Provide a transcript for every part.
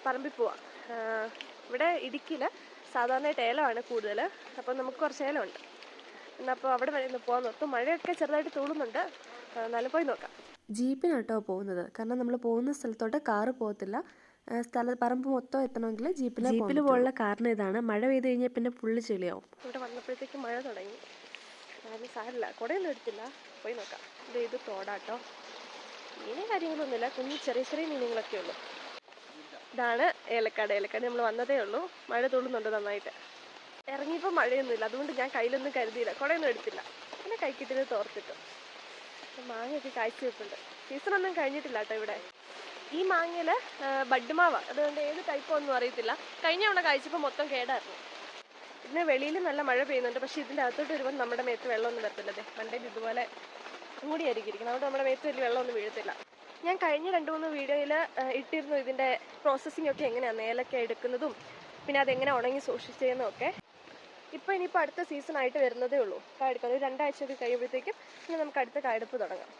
പറമ്പിൽ പോവാം. ഇവിടെ ഇടുക്കിയിൽ സാധാരണയായിട്ട് ഏലമാണ് കൂടുതൽ. അപ്പം നമുക്ക് കുറച്ച് ഏലമുണ്ട്. എന്നപ്പോൾ അവിടെ വരെ ഒന്ന് പോകാൻ നോക്കും. മഴയൊക്കെ ചെറുതായിട്ട് തൂളുന്നുണ്ട്, എന്നാലും പോയി നോക്കാം. ജീപ്പിനാട്ടോ പോകുന്നത്. കാരണം നമ്മൾ പോകുന്ന സ്ഥലത്തോട്ട് കാറ് പോകത്തില്ല. പറമ്പ് മൊത്തം എത്തണമെങ്കിൽ ജീപ്പിൽ പോകാനുള്ള കാരണം ഇതാണ്. മഴ പെയ്ത് കഴിഞ്ഞാൽ പിന്നെ ഫുള്ള് ചെളിയാവും. ഇവിടെ വന്നപ്പോഴത്തേക്ക് മഴ തുടങ്ങി. അതിന് സാരില്ല, കുടയൊന്നും എടുത്തില്ല. പോയി നോക്കാം. ഇത് തോടാട്ടോ. മീനും കാര്യങ്ങളൊന്നുമില്ല, കുഞ്ഞു ചെറിയ ചെറിയ മീനുകളൊക്കെ ഉള്ളൂ. ഇതാണ് ഏലക്കാട്. ഏലക്കാട് നമ്മൾ വന്നതേ ഉള്ളൂ. മഴ തുള്ളുന്നുണ്ട് നന്നായിട്ട്. ഇറങ്ങിയപ്പോൾ മഴയൊന്നുമില്ല, അതുകൊണ്ട് ഞാൻ കയ്യിലൊന്നും കരുതിയില്ല, കുടയൊന്നും എടുത്തില്ല. പിന്നെ കൈക്കിട്ടിന് തോർത്തിട്ടു. മാങ്ങയൊക്കെ കായ്ച്ചു വെപ്പുണ്ട്. സീസണൊന്നും കഴിഞ്ഞിട്ടില്ല കേട്ടോ ഇവിടെ. ഈ മാങ്ങയിൽ ബഡ്മാവ, അതുകൊണ്ട് ഏത് ടൈപ്പോ ഒന്നും അറിയത്തില്ല. കഴിഞ്ഞ തവണ കായ്ച്ചപ്പോൾ മൊത്തം കേടായിരുന്നു. ഇതിന് വെളിയിൽ നല്ല മഴ പെയ്യുന്നുണ്ട്, പക്ഷേ ഇതിൻ്റെ അകത്തോട്ട് വരുമ്പോൾ നമ്മുടെ മേത്ത് വെള്ളമൊന്നും വരത്തില്ല. മണ്ടയിൽ ഇതുപോലെ മൂടിയായിരിക്കും ഇരിക്കുന്നത്, അതുകൊണ്ട് നമ്മുടെ മേത്ത് വലിയ വെള്ളമൊന്നും വീഴത്തില്ല. ഞാൻ കഴിഞ്ഞ 2-3 വീഡിയോയിൽ ഇട്ടിരുന്നു ഇതിൻ്റെ പ്രോസസ്സിംഗ് ഒക്കെ എങ്ങനെയാണ്, ഏലക്ക എടുക്കുന്നതും പിന്നെ അതെങ്ങനെ ഉണങ്ങി സൂക്ഷിച്ചതെന്നൊക്കെ. ഇപ്പോൾ ഇനിയിപ്പോൾ അടുത്ത സീസണായിട്ട് വരുന്നതേ ഉള്ളൂ കായെടുക്കാൻ. ഒരു 2 ആഴ്ചയൊക്കെ കഴിയുമ്പോഴത്തേക്കും പിന്നെ നമുക്ക് അടുത്ത കായെടുപ്പ് തുടങ്ങാം.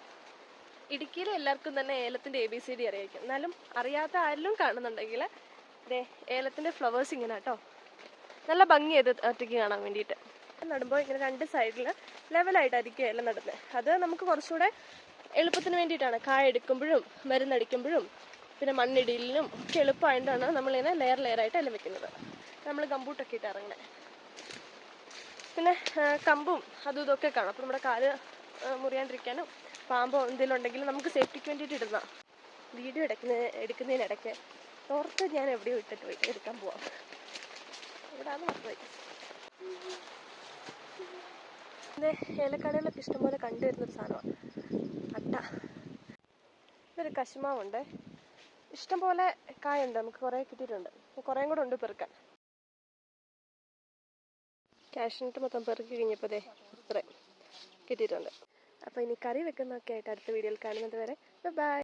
ഇടുക്കിയിലെ എല്ലാവർക്കും തന്നെ ഏലത്തിൻ്റെ ABCD അറിയായിരിക്കും. എന്നാലും അറിയാത്ത ആരെങ്കിലും കാണുന്നുണ്ടെങ്കിൽ ഏലത്തിൻ്റെ ഫ്ലവേഴ്സ് ഇങ്ങനെ കേട്ടോ. നല്ല ഭംഗിയത് ഒറ്റയ്ക്ക് കാണാൻ വേണ്ടിയിട്ട്. നടുമ്പോൾ ഇങ്ങനെ 2 സൈഡിൽ ലെവലായിട്ടായിരിക്കും ഏലം നടുന്നത്. അത് നമുക്ക് കുറച്ചുകൂടെ എളുപ്പത്തിന് വേണ്ടിയിട്ടാണ്. കായ എടുക്കുമ്പോഴും മരുന്നടിക്കുമ്പോഴും പിന്നെ മണ്ണിടിയിലിനും ഒക്കെ എളുപ്പമായിട്ടാണ് നമ്മളിങ്ങനെ ലെയറായിട്ട് ഏലം വെക്കുന്നത്. നമ്മൾ ഗംബൂട്ടൊക്കെ ഇട്ട് ഇറങ്ങണേ. പിന്നെ കമ്പും അതും ഇതൊക്കെ കാണും. അപ്പോൾ നമ്മുടെ കാല് മുറിയാണ്ടിരിക്കാനും പാമ്പോ എന്തെങ്കിലും ഉണ്ടെങ്കിലും നമുക്ക് സേഫ്റ്റിക്ക് വേണ്ടിയിട്ട് ഇടുന്ന. വീഡിയോ എടുക്കുന്നതിനിടയ്ക്ക് ഓർത്ത് ഞാൻ എവിടെയോ ഇട്ടിട്ട് പോയി എടുക്കാൻ പോവാം. ഇവിടാന്ന് മറന്നുപോയി. പിന്നെ ഏലക്കടയിലൊക്കെ ഇഷ്ടംപോലെ കണ്ടുവരുന്നൊരു സാധനമാണ് അട്ട. ഇതൊരു കശുമാവുണ്ട്. ഇഷ്ടംപോലെ കായുണ്ട്, നമുക്ക് കുറേ കിട്ടിയിട്ടുണ്ട്. കുറേയും കൂടെ ഉണ്ട് പെറുക്കാൻ. കാഷ്നട്ട് മൊത്തം പെറുക്കി കഴിഞ്ഞപ്പോൾ ഇത്രയും കിട്ടിയിട്ടുണ്ട്. അപ്പോൾ ഇനി കറി വെക്കുന്നതൊക്കെ ആയിട്ട് അടുത്ത വീഡിയോയിൽ കാണുന്നത് വരെ ബൈ.